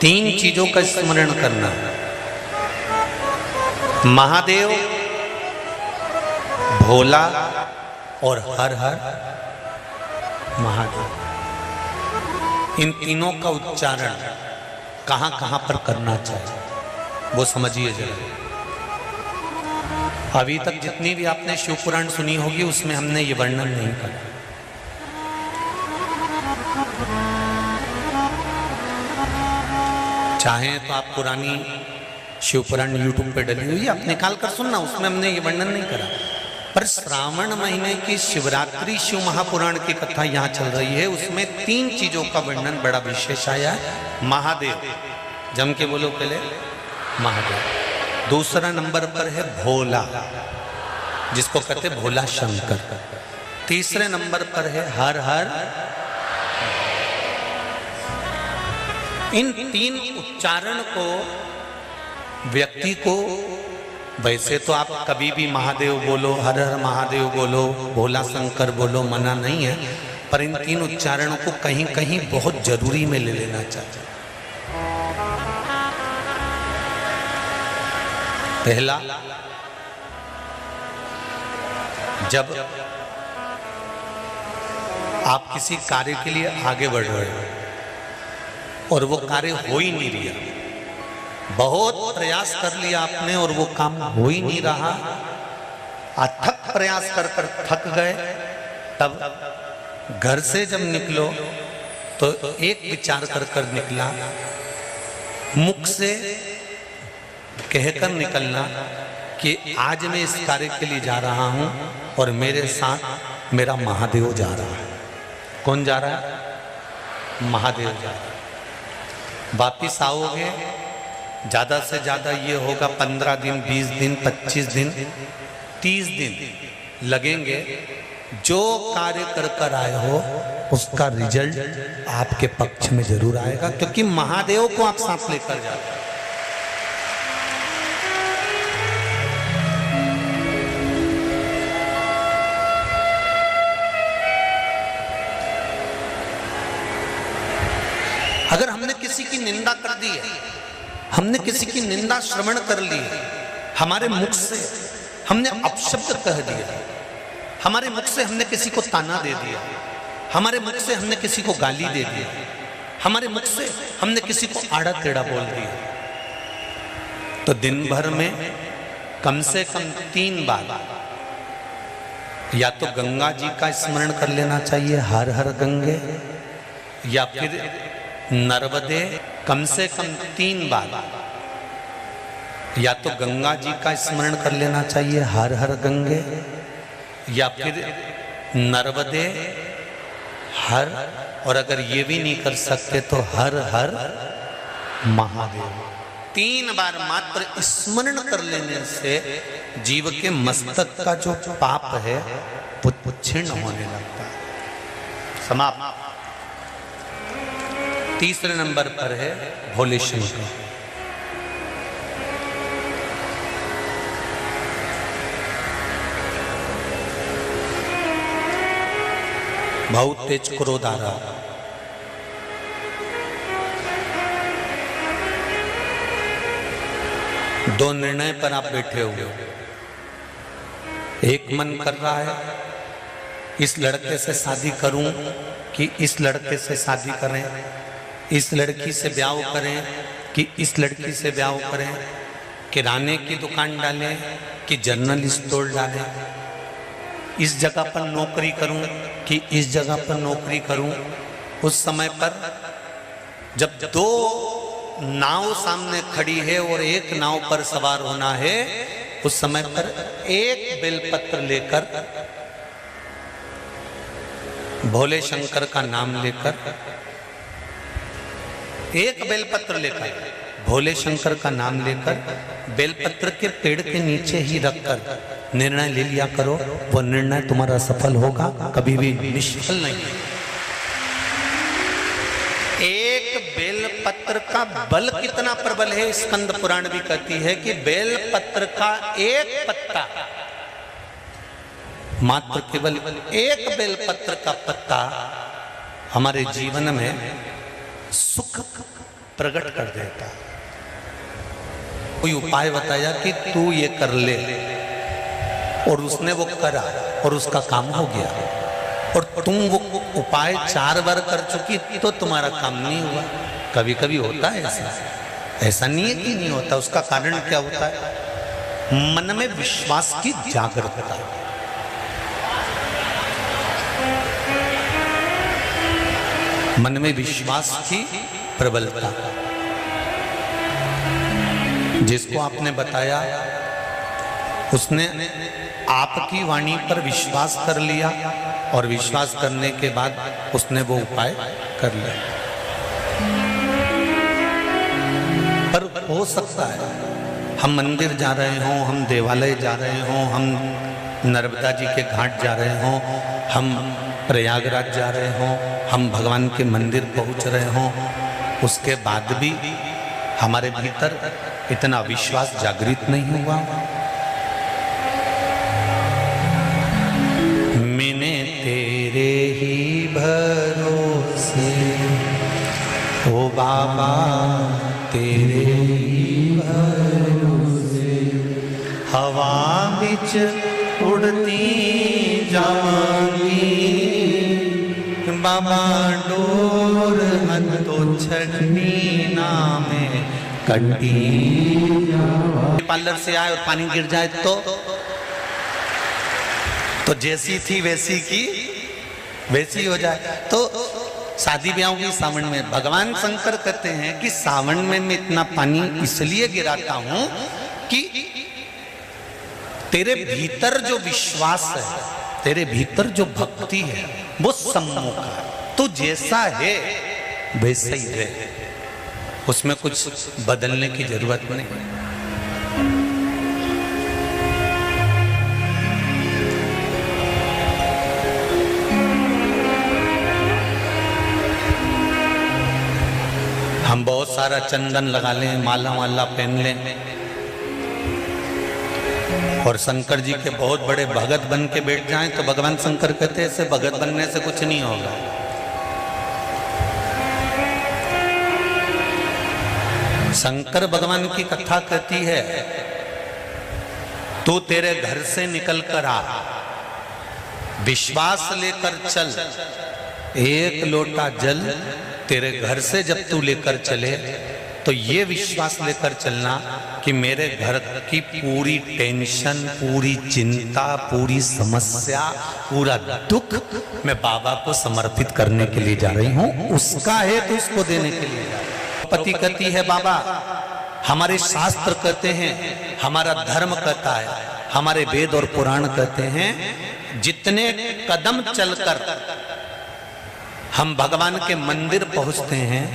तीन चीजों का स्मरण करना। महादेव, भोला और हर हर महादेव। इन तीनों का उच्चारण कहां कहां पर करना चाहिए वो समझिए जरा। अभी तक जितनी भी आपने शिव पुराण सुनी होगी उसमें हमने ये वर्णन नहीं करा। चाहे तो आप पुरानी शिव पुराण यूट्यूब पे डली हुई आप निकाल कर सुनना, उसमें हमने ये वर्णन नहीं करा। पर श्रावण महीने की शिवरात्रि शिव महापुराण की कथा यहाँ चल रही है, उसमें तीन चीजों का वर्णन बड़ा विशेष आया है। महादेव, जम के बोलो पहले महादेव। दूसरा नंबर पर है भोला, जिसको कहते भोला शंकर। तीसरे नंबर पर है हर हर। इन तीन उच्चारण को व्यक्ति को, वैसे तो आप कभी भी महादेव बोलो, हर हर महादेव बोलो, भोला शंकर बोलो, मना नहीं है, पर इन तीन उच्चारणों को कहीं कहीं बहुत जरूरी में ले लेना चाहिए। पहला, जब आप किसी कार्य के लिए आगे बढ़ रहे हो और वो कार्य हो ही नहीं रहा, बहुत प्रयास कर लिया आपने और वो काम हो ही नहीं रहा, अथक प्रयास कर कर थक गए, तब घर से जब निकलो तो एक विचार कर कर निकला, मुख से कहकर निकलना कि आज मैं इस कार्य के लिए जा रहा हूं और मेरे साथ मेरा महादेव जा रहा है। कौन जा रहा है? महादेव जा रहा है। वापिस आओगे, ज्यादा से ज्यादा ये होगा 15 दिन, 20 दिन, 25 दिन, 30 दिन लगेंगे। जो कार्य कर कर आए हो उसका रिजल्ट आपके पक्ष में जरूर आएगा, क्योंकि महादेव को आप साथ लेकर जाते हैं। अगर हमने किसी की निंदा कर दी है, हमने किसी की निंदा श्रवण कर ली है, हमारे मुख से हमने अपशब्द कह दिया, हमारे मुख से हमने किसी को ताना दे दिया, हमारे मुख से हमने किसी को गाली दे दिया, हमारे मुख से हमने किसी को आड़ा टेढ़ा बोल दिया, तो दिन भर में कम से कम 3 बार या तो गंगा जी का स्मरण कर लेना चाहिए, हर हर गंगे, या फिर नर्मदे कम से कम 3 बार, या तो गंगा जी का स्मरण कर लेना चाहिए, हर हर गंगे, या फिर नर्मदे हर, और अगर ये भी नहीं कर सकते तो हर हर महादेव। 3 बार मात्र स्मरण कर लेने से जीव के मस्तक का जो पाप है वो क्षीण होने लगता है। समाप्त। तीसरे नंबर पर है भोले शंकर। बहुत तेज क्रोध आ रहा, दो निर्णय पर आप बैठे हुए हो। एक मन कर रहा है इस लड़के से शादी करूं कि इस लड़के से शादी करें, इस लड़की से ब्याह करें कि इस लड़की से ब्याह करें, किराने की दुकान डालें कि जनरल स्टोर डालें, इस जगह पर नौकरी करूं कि इस जगह पर नौकरी करूं। उस समय पर जब 2 नाव सामने खड़ी है और एक नाव पर सवार होना है, उस समय पर एक बेलपत्र लेकर, भोले शंकर का नाम लेकर, एक बेलपत्र लेकर, भोले शंकर का नाम लेकर बेलपत्र के पेड़ के नीचे ही रखकर निर्णय ले लिया करो, वो निर्णय तुम्हारा सफल होगा, कभी भी निष्फल नहीं। एक बेलपत्र का बल कितना प्रबल है, स्कंद पुराण भी कहती है कि बेलपत्र का एक पत्ता, मात्र केवल एक बेलपत्र का पत्ता हमारे जीवन में सुख प्रकट कर देता। कोई उपाय बताया कि तू ये कर ले, और उसने वो करा और उसका काम हो गया। और तुम वो उपाय 4 बार कर चुकी तो तुम्हारा काम नहीं हुआ। कभी कभी होता है ऐसा, ऐसा नहीं है कि नहीं होता। उसका कारण क्या होता है? मन में विश्वास की जागरूकता, मन में विश्वास की प्रबलता। जिसको आपने बताया उसने आपकी वाणी पर विश्वास कर लिया, और विश्वास करने के बाद उसने वो उपाय कर लिया। पर हो सकता है हम मंदिर जा रहे हों, हम देवालय जा रहे हों, हम नर्मदा जी के घाट जा रहे हों, हम प्रयागराज जा रहे हों, हम भगवान के मंदिर पहुंच रहे हों, उसके बाद भी हमारे भीतर इतना विश्वास जागृत नहीं हुआ। मैंने तेरे ही भरोसे, ओ बाबा तेरे ही भरोसे, हवा बिच उड़ती जावांगी, बाबा डोर हथो छड़नी ना में कटी। पार्लर से आए और पानी गिर जाए तो जैसी थी वैसी की वैसी हो जाए। तो शादी ब्याह की सावन में भगवान शंकर कहते हैं कि सावन में मैं इतना पानी इसलिए गिराता हूं कि तेरे भीतर जो विश्वास है, तेरे भीतर जो भक्ति है, वो सम्मुख है। तू जैसा है वैसा ही रहे, उसमें कुछ बदलने की जरूरत नहीं। हम बहुत सारा चंदन लगा लें, माला वाला पहन लें, और शंकर जी के बहुत बड़े भगत बन के बैठ जाएं, तो भगवान शंकर कहते हैं ऐसे भगत बनने से कुछ नहीं होगा। शंकर भगवान की कथा कहती है, तू तेरे घर से निकल कर आ, विश्वास लेकर चल, एक लोटा जल तेरे घर से जब तू लेकर चले तो ये विश्वास लेकर चलना कि मेरे घर की पूरी टेंशन, पूरी चिंता, पूरी समस्या, पूरा दुख मैं बाबा को समर्पित करने के लिए जा रही हूं। उसका है तो उसको देने के लिए जा रही हूं। पति कहती है बाबा, हमारे शास्त्र कहते हैं, हमारा धर्म कहता है, हमारे वेद और पुराण कहते हैं, जितने कदम चलकर हम भगवान के मंदिर पहुंचते हैं,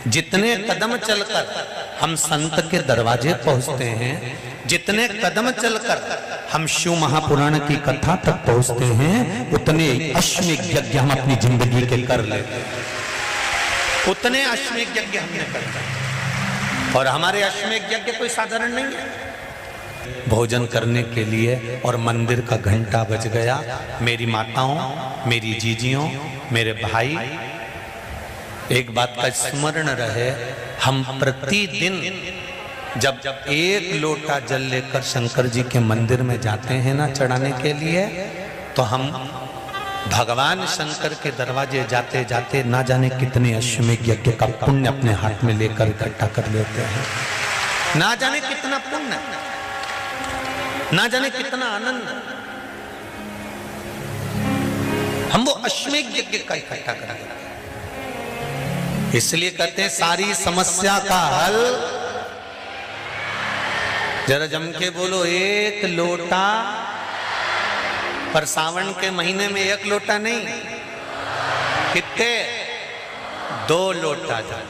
जितने कदम चलकर हम संत के दरवाजे पहुंचते हैं, जितने कदम चलकर हम शिव महापुराण की कथा तक पहुंचते हैं, उतने अश्वमेध यज्ञ हम अपनी जिंदगी के कर लेते हैं। उतने अश्वमेध यज्ञ हमने करते, और हमारे अश्वमेध यज्ञ कोई साधारण नहीं है। भोजन करने के लिए और मंदिर का घंटा बज गया। मेरी माताओं, मेरी जीजियों, मेरे भाई, एक बात का स्मरण रहे, हम प्रतिदिन जब एक लोटा जल लेकर शंकर जी के मंदिर में जाते हैं ना चढ़ाने के लिए, तो हम भगवान शंकर के दरवाजे जाते जाते ना जाने कितने अश्वमेध यज्ञ का पुण्य अपने हाथ में लेकर इकट्ठा कर लेते हैं। ना जाने कितना पुण्य, ना जाने कितना आनंद हम वो अश्वमेध यज्ञ का इकट्ठा कर लेते हैं। इसलिए कहते हैं सारी समस्या का हल, जरा जम के बोलो, एक लोटा। पर सावन के महीने में एक लोटा नहीं, कितने? 2 लोटा जल,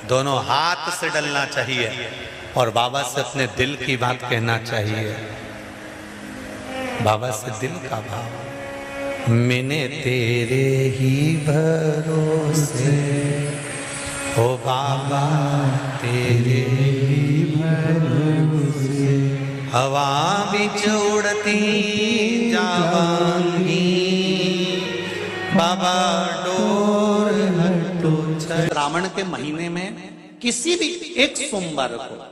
दोनों हाथ से डलना चाहिए और बाबा से अपने दिल की बात कहना चाहिए। बाबा से दिल का भाव, मैंने तेरे ही भरोसे, ओ बाबा तेरे ही भरोसे, हवा बिच उड़ती जावांगी, बाबा डोर हटो। श्रावण के महीने में किसी भी एक सोमवार को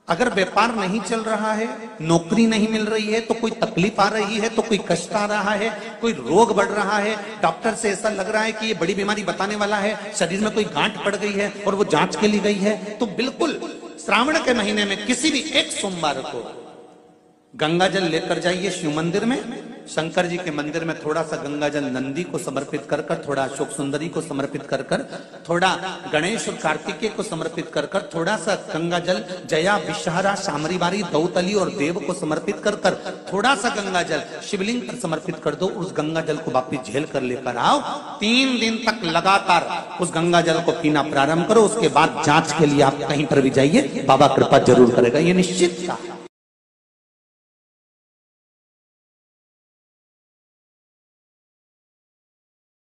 अगर व्यापार नहीं चल रहा है, नौकरी नहीं मिल रही है, तो कोई तकलीफ आ रही है, तो कोई कष्ट आ रहा है, कोई रोग बढ़ रहा है, डॉक्टर से ऐसा लग रहा है कि ये बड़ी बीमारी बताने वाला है, शरीर में कोई गांठ पड़ गई है और वो जांच के लिए गई है, तो बिल्कुल श्रावण के महीने में किसी भी एक सोमवार को गंगा जल लेकर जाइए शिव मंदिर में। शंकर जी के मंदिर में थोड़ा सा गंगा जल नंदी को समर्पित कर कर, थोड़ा अशोक सुंदरी को समर्पित कर कर, थोड़ा गणेश और कार्तिकेय को समर्पित कर कर, थोड़ा सा गंगा जल जया विषहरा शामरी बारी दौतली और देव को समर्पित कर कर, थोड़ा सा गंगा जल शिवलिंग पर समर्पित कर दो। उस गंगा जल को वापिस झेल कर लेकर आओ। 3 दिन तक लगातार उस गंगा जल को पीना प्रारंभ करो। उसके बाद जांच के लिए आप कहीं पर भी जाइए, बाबा कृपा जरूर करेगा, ये निश्चित था।